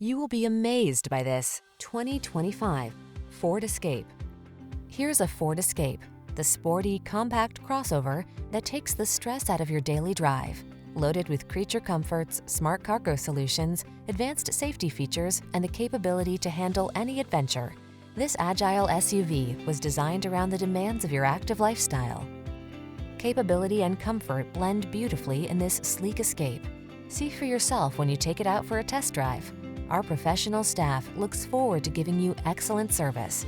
You will be amazed by this 2025 Ford Escape. Here's a Ford Escape, the sporty, compact crossover that takes the stress out of your daily drive. Loaded with creature comforts, smart cargo solutions, advanced safety features, and the capability to handle any adventure, this agile SUV was designed around the demands of your active lifestyle. Capability and comfort blend beautifully in this sleek Escape. See for yourself when you take it out for a test drive. Our professional staff looks forward to giving you excellent service.